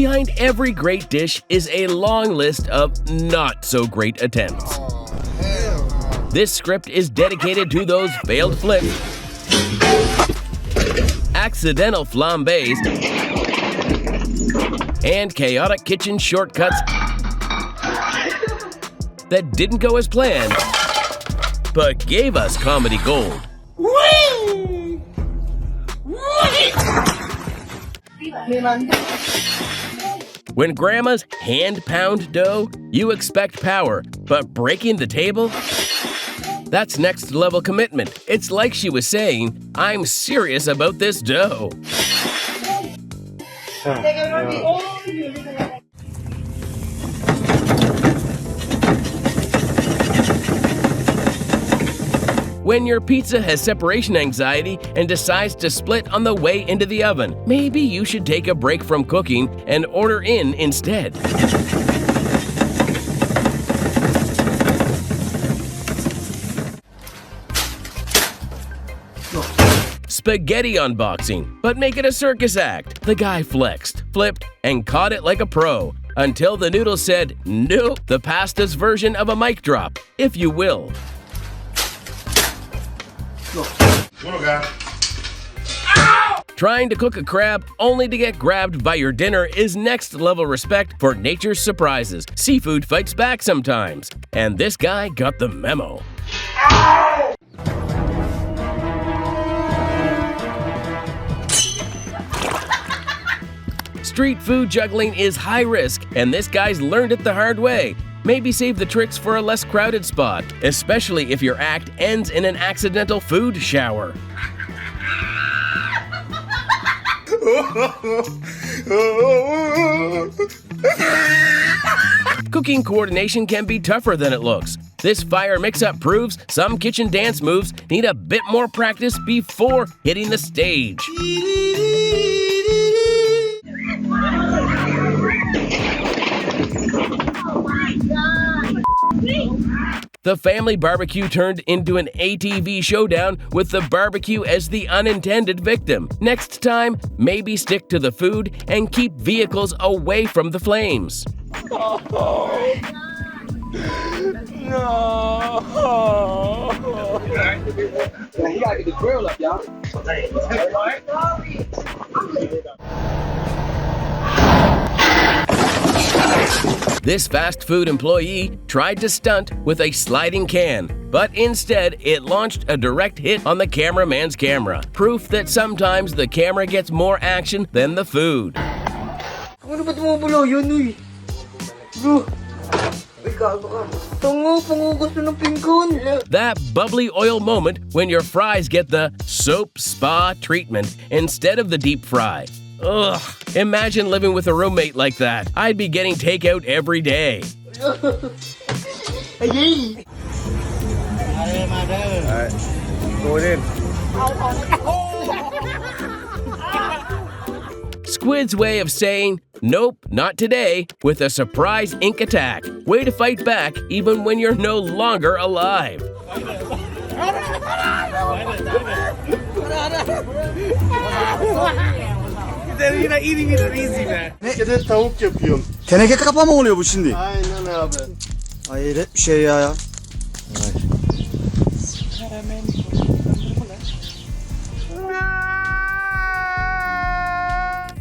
Behind every great dish is a long list of not-so-great attempts. This script is dedicated to those failed flips, accidental flambés, and chaotic kitchen shortcuts that didn't go as planned, but gave us comedy gold. When grandmas hand-pound dough, you expect power, but breaking the table? That's next-level commitment. It's like she was saying, I'm serious about this dough. When your pizza has separation anxiety and decides to split on the way into the oven, maybe you should take a break from cooking and order in instead. Spaghetti unboxing, but make it a circus act. The guy flexed, flipped, and caught it like a pro, until the noodles said, nope, the pasta's version of a mic drop, if you will. Trying to cook a crab only to get grabbed by your dinner is next-level respect for nature's surprises. Seafood fights back sometimes, and this guy got the memo. Street food juggling is high risk, and this guy's learned it the hard way. Maybe save the tricks for a less crowded spot, especially if your act ends in an accidental food shower. Cooking coordination can be tougher than it looks. This fire mix-up proves some kitchen dance moves need a bit more practice before hitting the stage. The family barbecue turned into an ATV showdown with the barbecue as the unintended victim. Next time, maybe stick to the food and keep vehicles away from the flames. No. You gotta get the grill up, y'all. This fast food employee tried to stunt with a sliding can, but instead it launched a direct hit on the cameraman's camera. Proof that sometimes the camera gets more action than the food. Ano ba tumubulo yun, uy? Bro, ay gago ka. Pango gusto ng pingkon. That bubbly oil moment when your fries get the soap spa treatment instead of the deep fry. Ugh, imagine living with a roommate like that. I'd be getting takeout every day. Ayy! Alright, go in. Squid's way of saying, nope, not today, with a surprise ink attack. Way to fight back even when you're no longer alive. You're not eating it easy, man. Gene tavuk yapıyorum. Teneke kapa mı oluyor bu şimdi? Aynen abi. Hayret bir şey ya.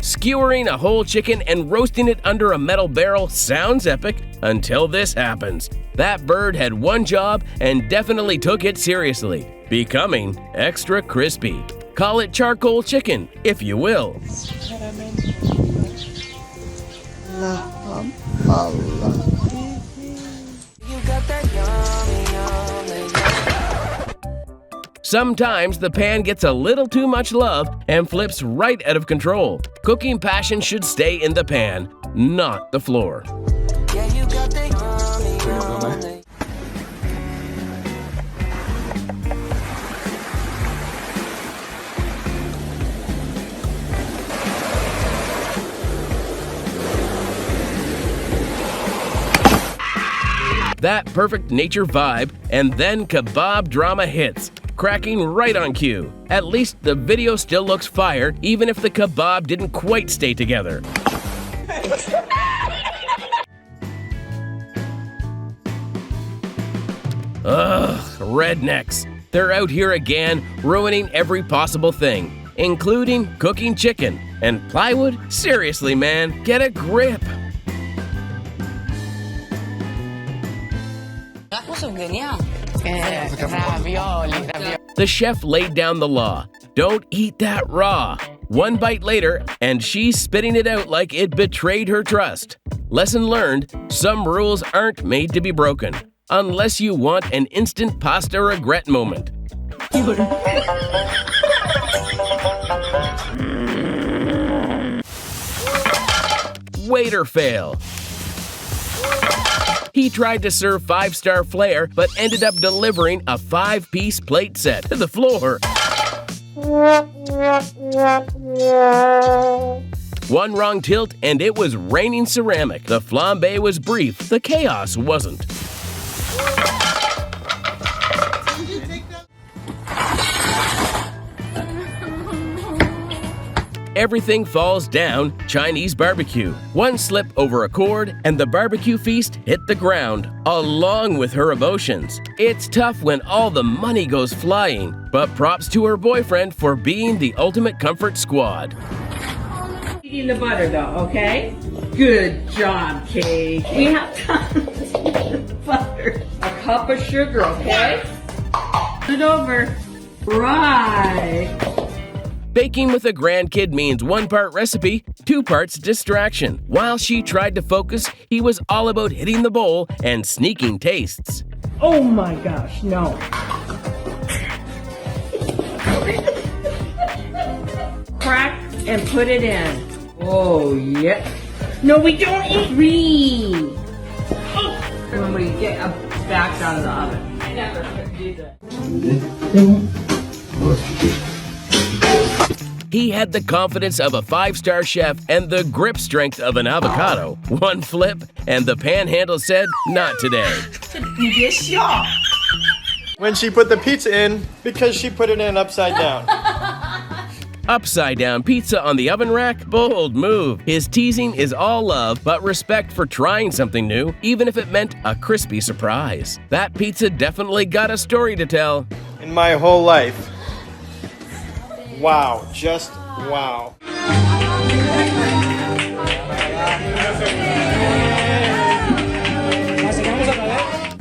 Skewering a whole chicken and roasting it under a metal barrel sounds epic until this happens. That bird had one job and definitely took it seriously, becoming extra crispy. Call it charcoal chicken, if you will. Sometimes the pan gets a little too much love and flips right out of control. Cooking passion should stay in the pan, not the floor. That perfect nature vibe, and then kebab drama hits, cracking right on cue. At least the video still looks fire, even if the kebab didn't quite stay together. Ugh, rednecks. They're out here again, ruining every possible thing, including cooking chicken. And plywood? Seriously, man, get a grip. The chef laid down the law. Don't eat that raw. One bite later, and she's spitting it out like it betrayed her trust. Lesson learned, some rules aren't made to be broken, unless you want an instant pasta regret moment. Waiter fail. He tried to serve 5-star flair, but ended up delivering a 5-piece plate set to the floor. One wrong tilt and it was raining ceramic. The flambe was brief, the chaos wasn't. Everything falls down Chinese barbecue. One slip over a cord and the barbecue feast hit the ground, along with her emotions. It's tough when all the money goes flying, but props to her boyfriend for being the ultimate comfort squad. Eating the butter though, okay? Good job, Kate. We have tons of butter. A cup of sugar, okay? Put it over. Right. Baking with a grandkid means 1 part recipe, 2 parts distraction. While she tried to focus, he was all about hitting the bowl and sneaking tastes. Oh my gosh, no. Crack and put it in. Oh, yeah. No, we don't eat green. Oh. When we get back out of the oven. I never could do that. He had the confidence of a 5-star chef and the grip strength of an avocado. One flip, and the panhandle said, "Not today." When she put the pizza in, because she put it in upside down. Upside down pizza on the oven rack? Bold move. His teasing is all love, but respect for trying something new, even if it meant a crispy surprise. That pizza definitely got a story to tell. In my whole life. Wow, just wow.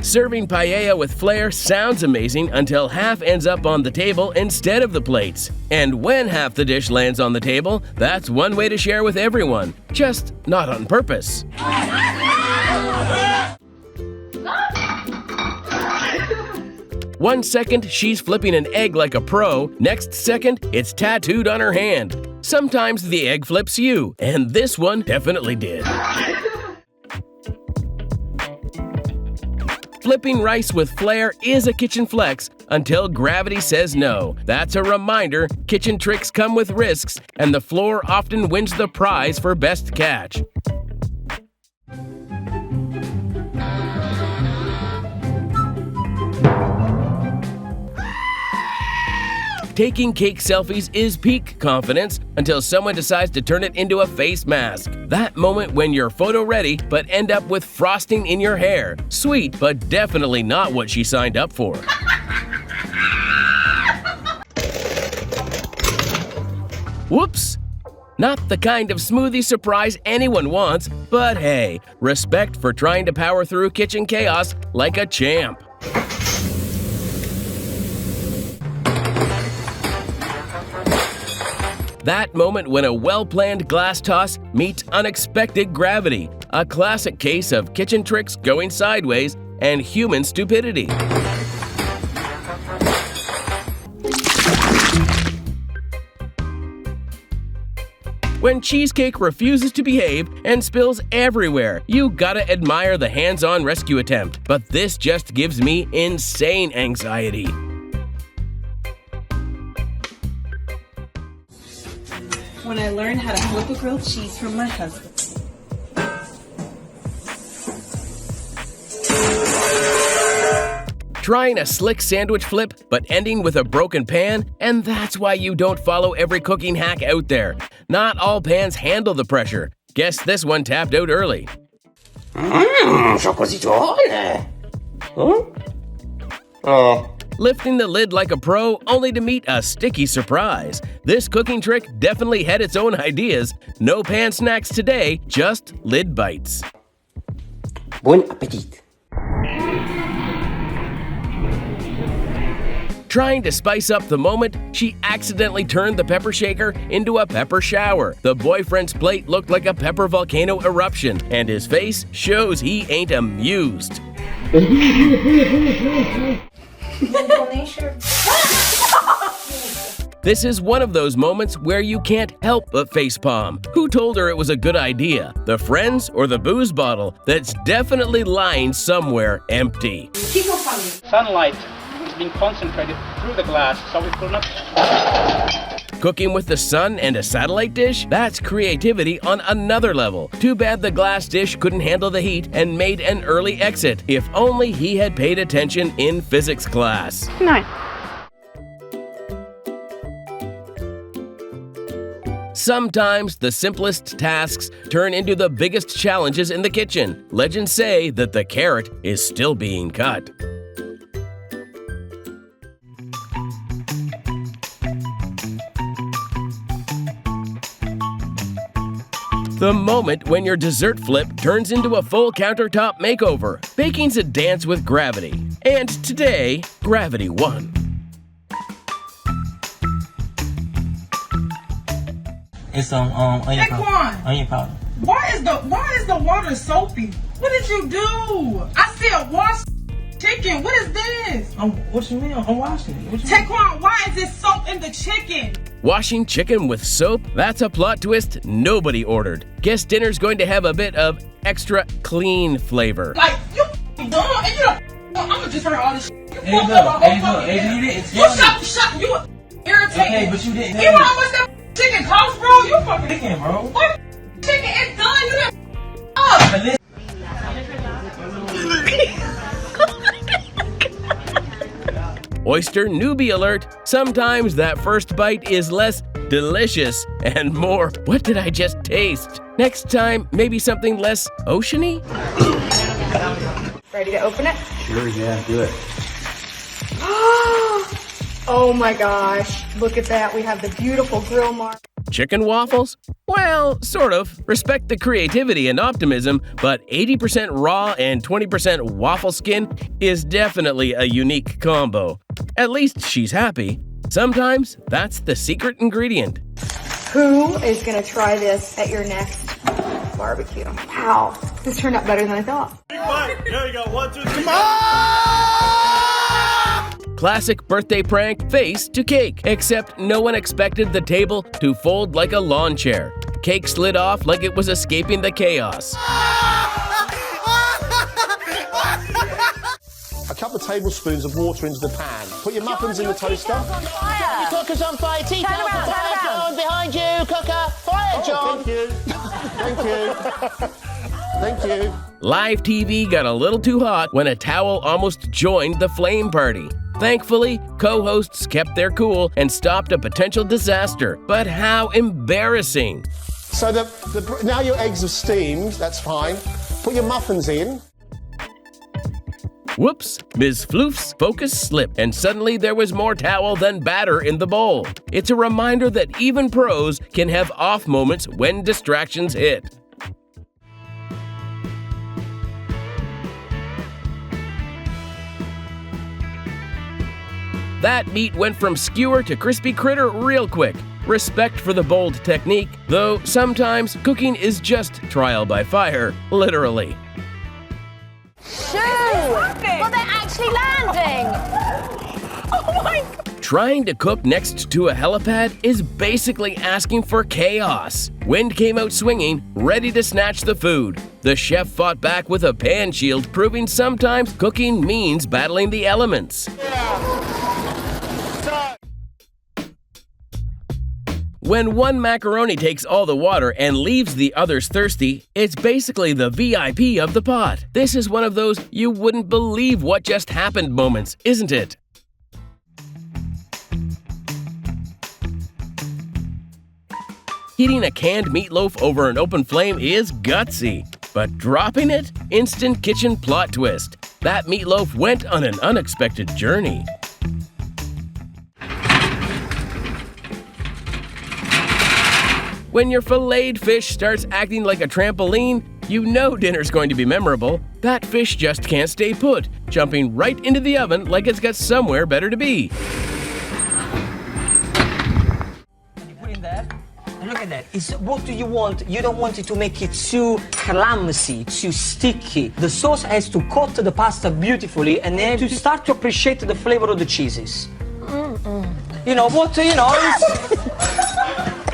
Serving paella with flair sounds amazing until half ends up on the table instead of the plates. And when half the dish lands on the table, that's one way to share with everyone, just not on purpose. 1 second, she's flipping an egg like a pro. Next second, it's tattooed on her hand. Sometimes the egg flips you, and this one definitely did. Flipping rice with flair is a kitchen flex until gravity says no. That's a reminder kitchen tricks come with risks, and the floor often wins the prize for best catch. Taking cake selfies is peak confidence until someone decides to turn it into a face mask. That moment when you're photo ready but end up with frosting in your hair. Sweet, but definitely not what she signed up for. Whoops! Not the kind of smoothie surprise anyone wants, but hey, respect for trying to power through kitchen chaos like a champ. That moment when a well-planned glass toss meets unexpected gravity. A classic case of kitchen tricks going sideways and human stupidity. When cheesecake refuses to behave and spills everywhere, you gotta admire the hands-on rescue attempt. But this just gives me insane anxiety. When I learned how to flip a grilled cheese from my husband. Trying a slick sandwich flip, but ending with a broken pan? And that's why you don't follow every cooking hack out there. Not all pans handle the pressure. Guess this one tapped out early. Oh. Lifting the lid like a pro only to meet a sticky surprise. This cooking trick definitely had its own ideas. No pan snacks today, just lid bites. Bon appetit. Trying to spice up the moment, she accidentally turned the pepper shaker into a pepper shower. The boyfriend's plate looked like a pepper volcano eruption, and his face shows he ain't amused. This is one of those moments where you can't help but facepalm. Who told her it was a good idea? The friends or the booze bottle that's definitely lying somewhere empty? Sunlight is being concentrated through the glass, so it will not. Cooking with the sun and a satellite dish? That's creativity on another level. Too bad the glass dish couldn't handle the heat and made an early exit. If only he had paid attention in physics class. No. Sometimes the simplest tasks turn into the biggest challenges in the kitchen. Legends say that the carrot is still being cut. The moment when your dessert flip turns into a full countertop makeover. Baking's a dance with gravity. And today, gravity won. It's onion powder. Onion powder. Why is the water soapy? What did you do? I said wash chicken. What is this? What you mean? I'm washing it. Taekwon, why is there soap in the chicken? Washing chicken with soap? That's a plot twist nobody ordered. Guess dinner's going to have a bit of extra clean flavor. Like, you dumb and you I'm gonna just hear all this shit. Hey, you didn't. You shut, you irritating. Okay, but you didn't. You know how much that chicken costs, bro? You fucking chicken, bro. What? Chicken is done. You didn't up. Oyster newbie alert. Sometimes that first bite is less delicious and more, what did I just taste? Next time, maybe something less oceany? Ready to open it? Sure, yeah, do it. Oh my gosh. Look at that. We have the beautiful grill mark. Chicken waffles? Well, sort of. Respect the creativity and optimism, but 80% raw and 20% waffle skin is definitely a unique combo. At least she's happy. Sometimes that's the secret ingredient. Who is going to try this at your next barbecue? Wow. This turned out better than I thought. There you go. 1, 2, 3. Come on! Classic birthday prank, face to cake. Except no one expected the table to fold like a lawn chair. Cake slid off like it was escaping the chaos. A couple of tablespoons of water into the pan. Put your muffins in the toaster. Your cooker's on fire. Tea towel on fire, John. Behind you, cooker. Fire, John. Thank you. Thank you. Thank you. Live TV got a little too hot when a towel almost joined the flame party. Thankfully, co-hosts kept their cool and stopped a potential disaster. But how embarrassing. So now your eggs are steamed, that's fine. Put your muffins in. Whoops, Ms. Floof's focus slipped, and suddenly there was more towel than batter in the bowl. It's a reminder that even pros can have off moments when distractions hit. That meat went from skewer to crispy critter real quick. Respect for the bold technique, though sometimes cooking is just trial by fire, literally. Shoo! Well, they're actually landing! Oh my God! Trying to cook next to a helipad is basically asking for chaos. Wind came out swinging, ready to snatch the food. The chef fought back with a pan shield, proving sometimes cooking means battling the elements. When one macaroni takes all the water and leaves the others thirsty, it's basically the VIP of the pot. This is one of those you wouldn't believe what just happened moments, isn't it? Heating a canned meatloaf over an open flame is gutsy, but dropping it? Instant kitchen plot twist. that meatloaf went on an unexpected journey. When your filleted fish starts acting like a trampoline, you know dinner's going to be memorable. That fish just can't stay put, jumping right into the oven like it's got somewhere better to be. Put in there. And look at that. What do you want? You don't want it to make it too clumsy, too sticky. The sauce has to coat the pasta beautifully and then to start to appreciate the flavor of the cheeses. You know what?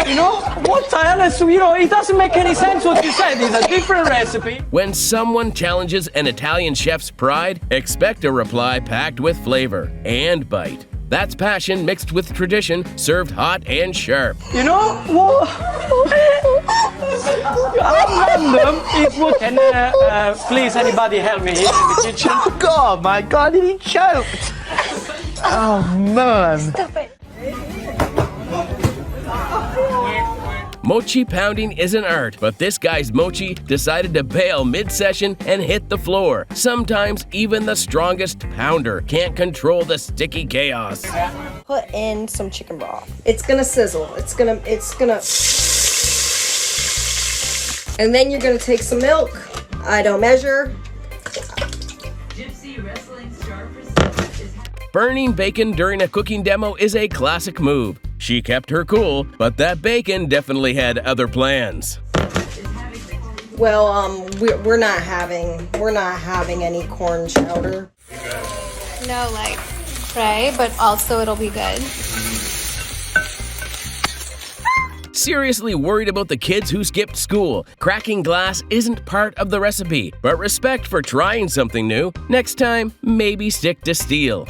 You know, what the hell is, it doesn't make any sense what you said. It's a different recipe. When someone challenges an Italian chef's pride, expect a reply packed with flavor and bite. That's passion mixed with tradition, served hot and sharp. You know, what? Can please anybody help me here in the kitchen? Oh, God, my God, he choked. Oh, man. Stop it. Mochi pounding is an art, but this guy's mochi decided to bail mid-session and hit the floor. Sometimes even the strongest pounder can't control the sticky chaos. Put in some chicken broth. It's gonna sizzle. It's gonna. And then you're gonna take some milk. I don't measure. Gypsy wrestling star for Burning bacon during a cooking demo is a classic move. She kept her cool, but that bacon definitely had other plans. Well, we're not having any corn chowder. No, like, fry, but also it'll be good. Seriously worried about the kids who skipped school? Cracking glass isn't part of the recipe, but respect for trying something new. Next time, maybe stick to steel.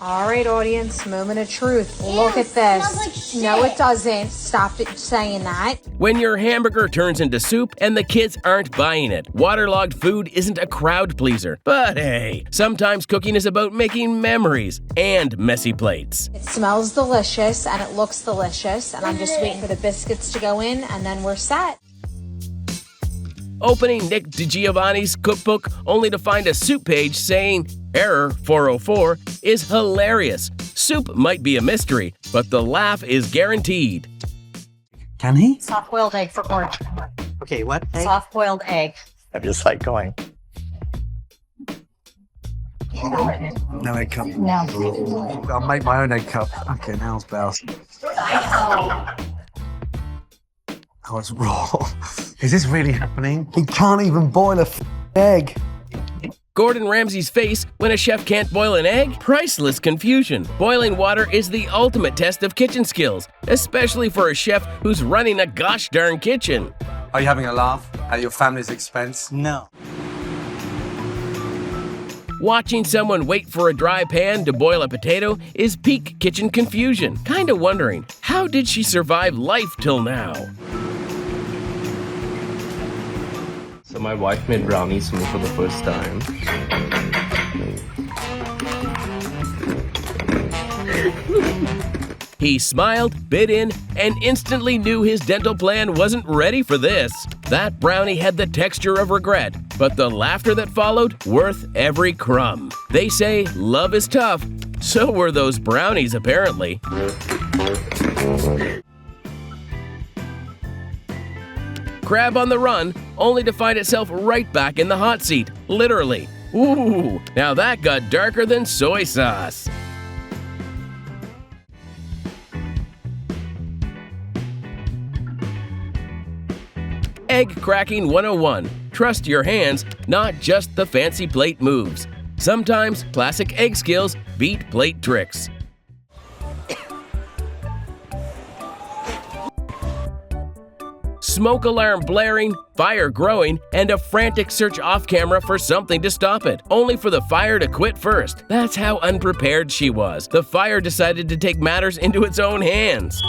All right, audience, moment of truth. Look at this. No, it doesn't. Stop saying that. When your hamburger turns into soup and the kids aren't buying it, waterlogged food isn't a crowd pleaser. But hey, sometimes cooking is about making memories and messy plates. It smells delicious and it looks delicious, and I'm just waiting for the biscuits to go in, and then we're set. Opening Nick DiGiovanni's cookbook only to find a soup page saying error 404 is hilarious. Soup might be a mystery, but the laugh is guaranteed. Can he? Soft-boiled egg for orange. Okay, what? Soft-boiled egg. I'm just like going. No egg cup. No. I'll make my own egg cup. Okay, now it's bells. Oh, it's raw. Is this really happening? He can't even boil a egg. Gordon Ramsay's face when a chef can't boil an egg? Priceless confusion. Boiling water is the ultimate test of kitchen skills, especially for a chef who's running a gosh darn kitchen. Are you having a laugh at your family's expense? No. Watching someone wait for a dry pan to boil a potato is peak kitchen confusion. Kinda wondering, how did she survive life till now? So my wife made brownies for me for the first time. He smiled, bit in, and instantly knew his dental plan wasn't ready for this. That brownie had the texture of regret, but the laughter that followed, worth every crumb. They say love is tough. So were those brownies, apparently. Crab on the run, only to find itself right back in the hot seat, literally. Ooh, now that got darker than soy sauce. Egg cracking 101. Trust your hands, not just the fancy plate moves. Sometimes classic egg skills beat plate tricks. Smoke alarm blaring, fire growing, and a frantic search off camera for something to stop it, only for the fire to quit first. That's how unprepared she was. The fire decided to take matters into its own hands.